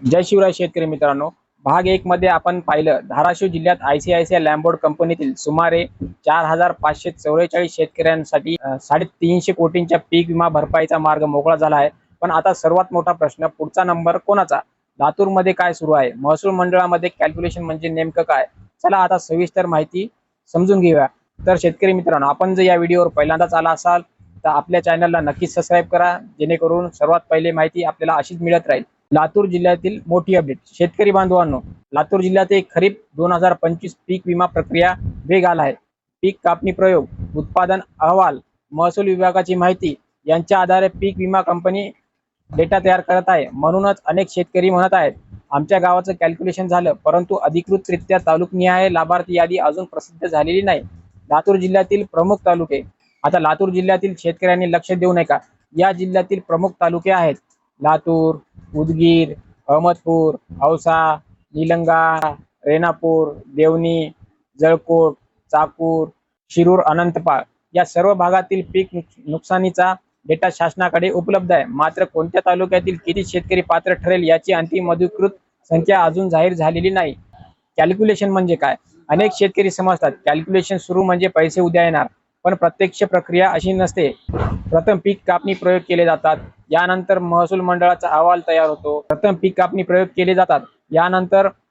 जय शिवराय शेतकरी मित्रांनो, भाग 1 मध्ये आपण पाहिलं धाराशिव जिल्ह्यात आयसीआयसीआय लॅम्बोर्ड कंपनीतील सुमारे 4544 शेतकऱ्यांसाठी 350 कोटींच्या पीक विमा भरपाईचा मार्ग मोकळा झाला आहे। पण आता सर्वात मोठा प्रश्न, पुढचा नंबर कोणाचा? लातूर मध्ये काय सुरू आहे? महसूल मंडळामध्ये कॅल्क्युलेशन म्हणजे नेमकं काय? चला आता सविस्तर माहिती समजून घेऊया। तर शेतकरी मित्रांनो, आपण जर या व्हिडिओवर पहिल्यांदाच आला असाल तर आपल्या चॅनलला नक्कीच सबस्क्राईब करा, जेणेकरून सर्वात पहिले माहिती आपल्याला अशीच मिळत राहील। लातूर जिल्ह्यातील मोठी अपडेट। शेतकरी बांधवांनो, लातूर जिल्ह्यात खरीप 2025 पीक विमा प्रक्रिया वेग आला आहे। पीक कापणी प्रयोग, उत्पादन अहवाल, महसूल विभागाची माहिती यांच्या आधारे पीक विमा कंपनी डेटा तयार करत आहे। म्हणूनच अनेक शेतकरी म्हणत आहेत, आमच्या गावाचं कॅल्क्युलेशन झालं, परंतु अधिकृतरित्या तालुकानिहाय लाभार्थी यादी अजून प्रसिद्ध झालेली नाही। लातूर जिल्ह्यातील प्रमुख तालुके। आता लातूर जिल्ह्यातील शेतकऱ्यांनी लक्ष देऊ नये का? या जिल्ह्यातील प्रमुख तालुके आहेत लातूर, उदगीर, अहमदपूर, औसा, निलंगा, रेणापूर, देवणी, जळकोट, चाकूर, शिरूर, अनंतपाळ या सर्व भागातील पीक नुकसानीचा डेटा शासनाकडे उपलब्ध आहे। मात्र कोणत्या तालुक्यातील किती शेतकरी पात्र ठरेल याची अंतिम अधिकृत संख्या अजून जाहीर झालेली नाही। कॅल्क्युलेशन म्हणजे काय? अनेक शेतकरी समजतात कॅल्क्युलेशन सुरू म्हणजे पैसे उद्या येणार, पण प्रत्यक्ष प्रक्रिया अशी नसते। प्रथम पीक कापणी प्रयोग केले जातात, यानंतर महसूल मंडळाचा अहवाल तयार होतो।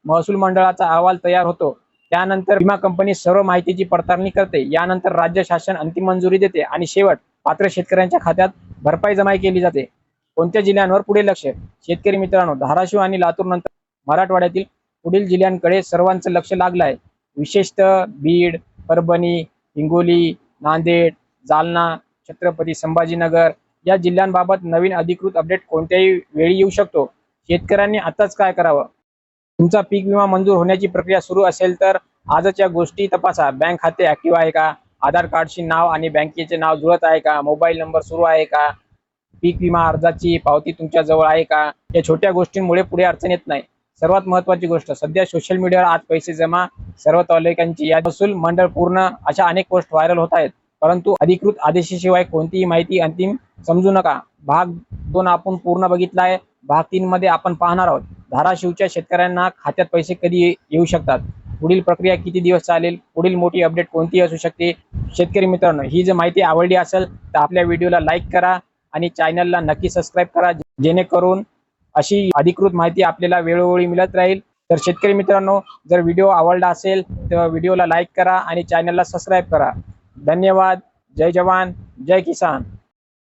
महसूल मंडळाचा अहवाल तयार होतो, त्यानंतर विमा कंपनी सर्व माहितीची पडताळणी करते, यानंतर राज्य शासन अंतिम मंजुरी देते आणि शेवट पात्र शेतकऱ्यांच्या खात्यात भरपाई जमा केली जाते। कोणत्या जिल्ह्यांवर पुढे लक्ष? शेतकरी मित्रांनो, धाराशिव आणि लातूर नंतर मराठवाड्यातील पुढील जिल्ह्यांकडे सर्वांचं लक्ष लागलं आहे। विशेषतः बीड, परभणी, हिंगोली, नांदेड, जालना, छत्रपती संभाजीनगर या जिल्ह्यांबाबत नवीन अधिकृत अपडेट कोणत्याही वेळी येऊ शकतो। शेतकऱ्यांनी आताच काय करावं? तुमचा पीक विमा मंजूर होण्याची प्रक्रिया सुरू असेल तर आजच्या गोष्टी तपासा। बँक खाते ऍक्टिव्ह आहे का? आधार कार्डशी नाव आणि बँकेचे नाव जुळत आहे का? मोबाईल नंबर सुरू आहे का? पीक विमा अर्जाची पावती तुमच्या जवळ आहे का? या छोट्या गोष्टींमुळे पुढे अडचण येत नाही। सर्वात महत्त्वाची गोष्ट, सध्या सोशल मीडियावर आज पैसे जमा सर्व तालुक्यांची यादी, महसूल मंडळ पूर्ण अशा अनेक पोस्ट व्हायरल होत आहेत, परंतु अधिकृत आदेशाशिवाय कोणतीही माहिती अंतिम समजू नका। भाग 2 आपण पूर्ण बघितला आहे। भाग 3 मध्ये आपण पाहणार आहोत धाराशिवच्या शेतकऱ्यांना खात्यात पैसे कधी येऊ शकतात, पुढील प्रक्रिया किती दिवस चालेल, पुढील मोठी अपडेट कोणती असू शकते। शेतकरी मित्रांनो, ही जर माहिती आवडली असेल तर आपल्या व्हिडिओला लाईक करा आणि चॅनलला नक्की सबस्क्राईब करा, जेणेकरून अशी अधिकृत माहिती आपल्याला वेळोवेळी मिळत राहील। तर शेतकरी मित्रांनो, जर व्हिडिओ आवडला असेल तर व्हिडिओला लाईक करा आणि चॅनलला सबस्क्राईब करा। धन्यवाद। जय जवान, जय किसान।